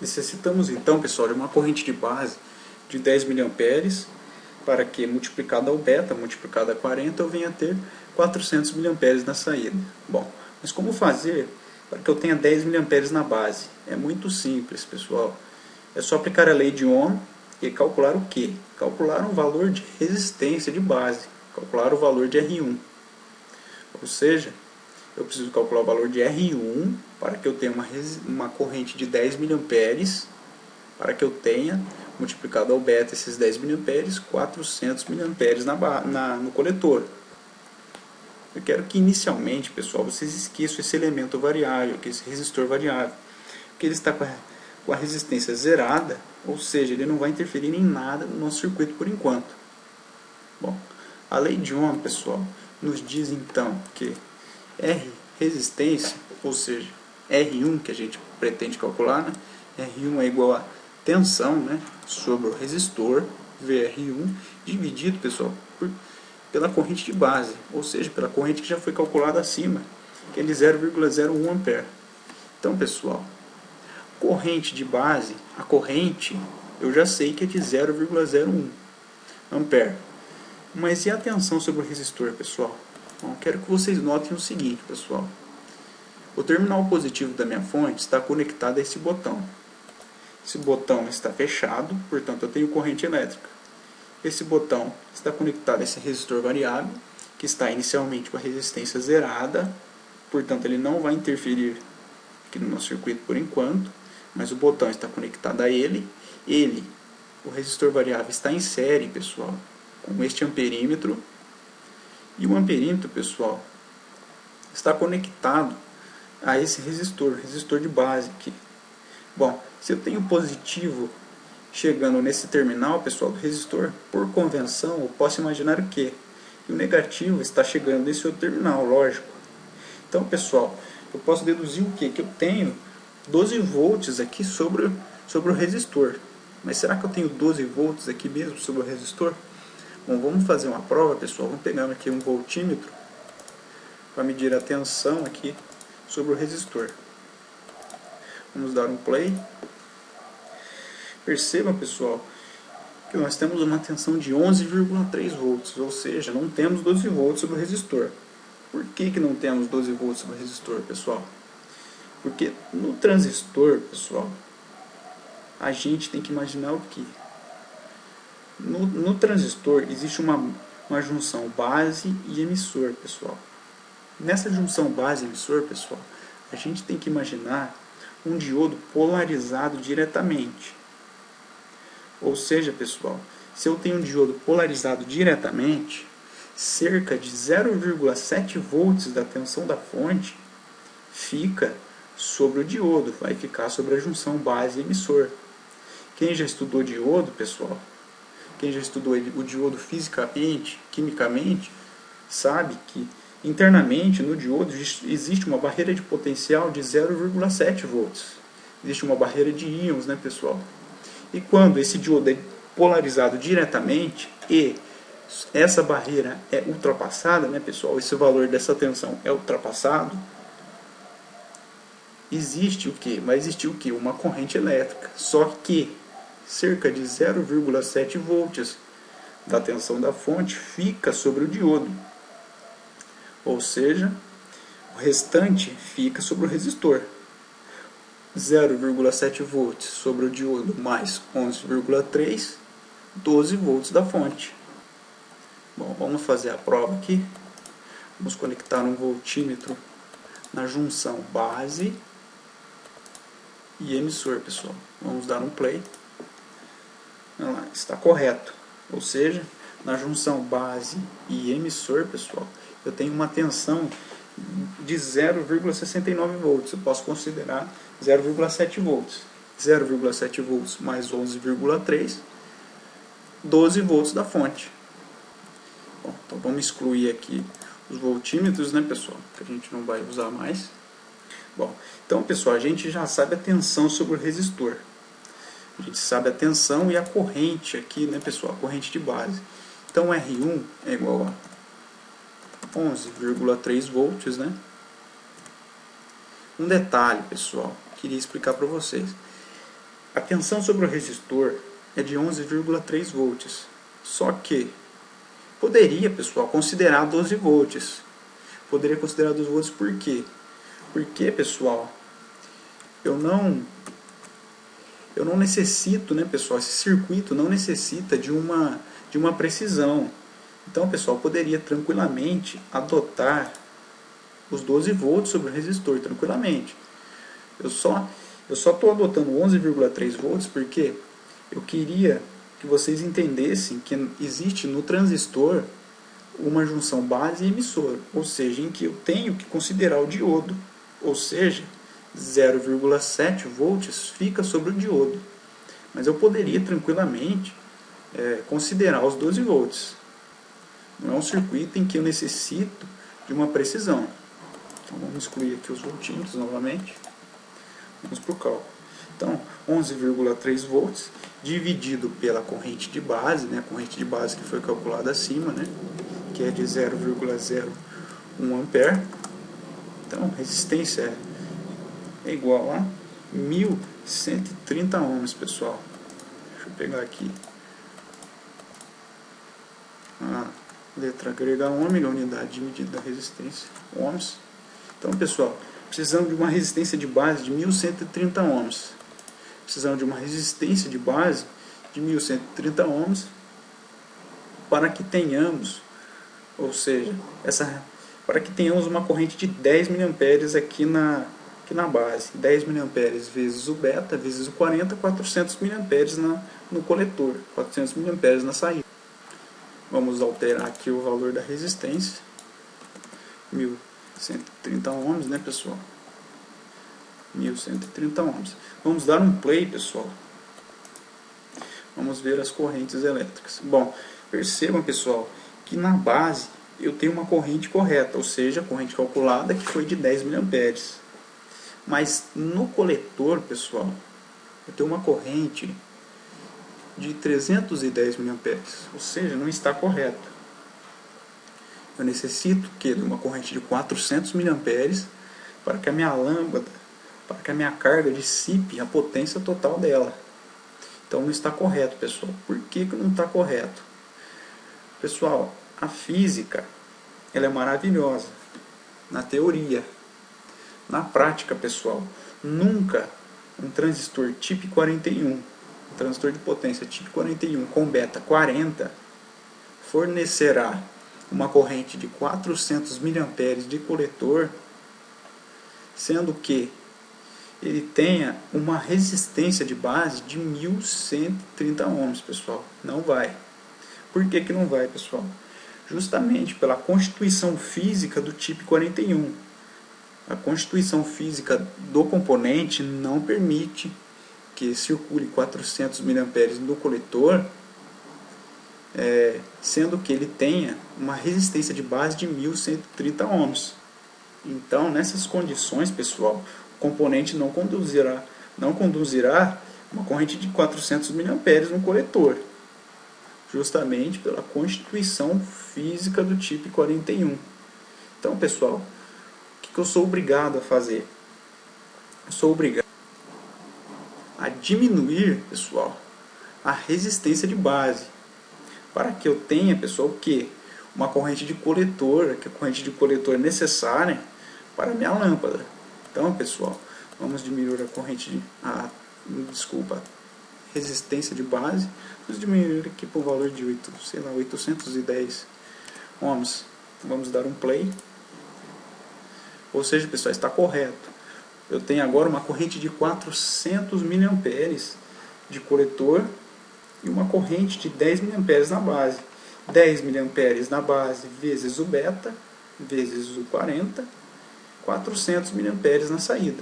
Necessitamos então, pessoal, de uma corrente de base de 10 mA para que, multiplicada ao beta, multiplicada a 40, eu venha a ter 400 mA na saída. Bom, mas como fazer para que eu tenha 10 mA na base? É muito simples, pessoal. É só aplicar a lei de Ohm e calcular o quê? Calcular um valor de resistência de base, calcular o valor de R1. Ou seja, eu preciso calcular o valor de R1 para que eu tenha uma corrente de 10 mA, para que eu tenha, multiplicado ao beta esses 10 mA, 400 mA no coletor. Eu quero que inicialmente, pessoal, vocês esqueçam esse elemento variável, que é esse resistor variável, porque ele está com a resistência zerada, ou seja, ele não vai interferir em nada no nosso circuito por enquanto. Bom, a lei de Ohm, pessoal, nos diz então que R resistência, ou seja, R1 que a gente pretende calcular, né? R1 é igual a tensão, né, sobre o resistor, VR1, dividido, pessoal, pela corrente de base, ou seja, pela corrente que já foi calculada acima, que é de 0,01 ampere. Então, pessoal, corrente de base, a corrente eu já sei que é de 0,01 ampere. Mas e a tensão sobre o resistor, pessoal? Bom, quero que vocês notem o seguinte, pessoal. O terminal positivo da minha fonte está conectado a esse botão. Esse botão está fechado, portanto eu tenho corrente elétrica. Esse botão está conectado a esse resistor variável, que está inicialmente com a resistência zerada, portanto ele não vai interferir aqui no nosso circuito por enquanto, mas o botão está conectado a ele. O resistor variável, está em série, pessoal, com este amperímetro, e o amperímetro, pessoal, está conectado a esse resistor de base aqui. Bom, se eu tenho positivo chegando nesse terminal, pessoal, do resistor, por convenção, eu posso imaginar o quê? Que o negativo está chegando nesse outro terminal, lógico. Então, pessoal, eu posso deduzir o quê? Que eu tenho 12 volts aqui sobre o resistor. Mas será que eu tenho 12 volts aqui mesmo sobre o resistor? Bom, vamos fazer uma prova, pessoal. Vamos pegar aqui um voltímetro para medir a tensão aqui sobre o resistor. Vamos dar um play. Percebam, pessoal, que nós temos uma tensão de 11,3 volts, ou seja, não temos 12 volts sobre o resistor. Por que não temos 12 volts sobre o resistor, pessoal? Porque no transistor, pessoal, a gente tem que imaginar o que? No transistor existe uma junção base e emissor, pessoal. Nessa junção base e emissor, pessoal, a gente tem que imaginar um diodo polarizado diretamente. Ou seja, pessoal, se eu tenho um diodo polarizado diretamente, cerca de 0,7 volts da tensão da fonte fica sobre o diodo, vai ficar sobre a junção base e emissor. Quem já estudou diodo, pessoal, quem já estudou o diodo fisicamente, quimicamente, sabe que internamente no diodo existe uma barreira de potencial de 0,7 volts. Existe uma barreira de íons, né, pessoal? E quando esse diodo é polarizado diretamente e essa barreira é ultrapassada, né, pessoal? Esse valor dessa tensão é ultrapassado, existe o que? Vai existir o que? Uma corrente elétrica. Só que cerca de 0,7 volts da tensão da fonte fica sobre o diodo. Ou seja, o restante fica sobre o resistor. 0,7 volts sobre o diodo mais 11,3, 12 volts da fonte. Bom, vamos fazer a prova aqui. Vamos conectar um voltímetro na junção base e emissor, pessoal. Vamos dar um play. Está correto. Ou seja, na junção base e emissor, pessoal, eu tenho uma tensão de 0,69 volts. Eu posso considerar 0,7 volts. 0,7 volts mais 11,3, 12 volts da fonte. Bom, então vamos excluir aqui os voltímetros, né, pessoal, que a gente não vai usar mais. Bom, então, pessoal, a gente já sabe a tensão sobre o resistor. A gente sabe a tensão e a corrente aqui, né, pessoal, a corrente de base. Então, R1 é igual a 11,3 volts, né? Um detalhe, pessoal, queria explicar para vocês. A tensão sobre o resistor é de 11,3 volts. Só que poderia, pessoal, considerar 12 volts. Poderia considerar 12 volts por quê? Porque, pessoal, eu não necessito, né, pessoal, esse circuito não necessita de uma precisão. Então, pessoal, poderia tranquilamente adotar os 12 volts sobre o resistor, tranquilamente. Eu só estou adotando 11,3 volts porque eu queria que vocês entendessem que existe no transistor uma junção base e emissor, ou seja, em que eu tenho que considerar o diodo, ou seja, 0,7 volts fica sobre o diodo. Mas eu poderia tranquilamente considerar os 12 volts. Não é um circuito em que eu necessito de uma precisão. Então vamos excluir aqui os voltímetros novamente. Vamos para o cálculo. Então, 11,3 volts dividido pela corrente de base, né, a corrente de base que foi calculada acima, né, que é de 0,01 ampere. Então, resistência é igual a 1.130 ohms, pessoal. Deixa eu pegar aqui a letra grega ômega, unidade de medida da resistência, ohms. Então, pessoal, precisamos de uma resistência de base de 1.130 ohms. Precisamos de uma resistência de base de 1.130 ohms para que tenhamos, ou seja, para que tenhamos uma corrente de 10 mA aqui na base. 10 mA vezes o beta, vezes o 40, 400 mA no coletor, 400 mA na saída. Vamos alterar aqui o valor da resistência, 1.130 ohms, né, pessoal? 1.130 ohms. Vamos dar um play, pessoal. Vamos ver as correntes elétricas. Bom, percebam, pessoal, que na base eu tenho uma corrente correta, ou seja, a corrente calculada que foi de 10 mA. Mas no coletor, pessoal, eu tenho uma corrente de 310 mA, ou seja, não está correto. Eu necessito de uma corrente de 400 mA para que a minha lâmpada, para que a minha carga dissipe a potência total dela. Então não está correto, pessoal. Por que não está correto? Pessoal, a física ela é maravilhosa na teoria. Na prática, pessoal, nunca um transistor tipo 41, um transistor de potência tipo 41 com beta 40 fornecerá uma corrente de 400 mA de coletor, sendo que ele tenha uma resistência de base de 1.130 ohms, pessoal. Não vai. Por que não vai, pessoal? Justamente pela constituição física do tipo 41. A constituição física do componente não permite que circule 400 mA no coletor, sendo que ele tenha uma resistência de base de 1.130 ohms. Então, nessas condições, pessoal, o componente não conduzirá uma corrente de 400 mA no coletor, justamente pela constituição física do tipo 41. Então, pessoal, o que eu sou obrigado a fazer? Eu sou obrigado a diminuir, pessoal, a resistência de base, para que eu tenha, pessoal, o quê? Uma corrente de coletor, que é a corrente de coletor necessária para a minha lâmpada. Então, pessoal, vamos diminuir a corrente resistência de base. Vamos diminuir aqui para o valor de 810 ohms. Vamos dar um play. Ou seja, pessoal, está correto. Eu tenho agora uma corrente de 400 mA de coletor e uma corrente de 10 mA na base. 10 mA na base vezes o beta, vezes o 40, 400 mA na saída.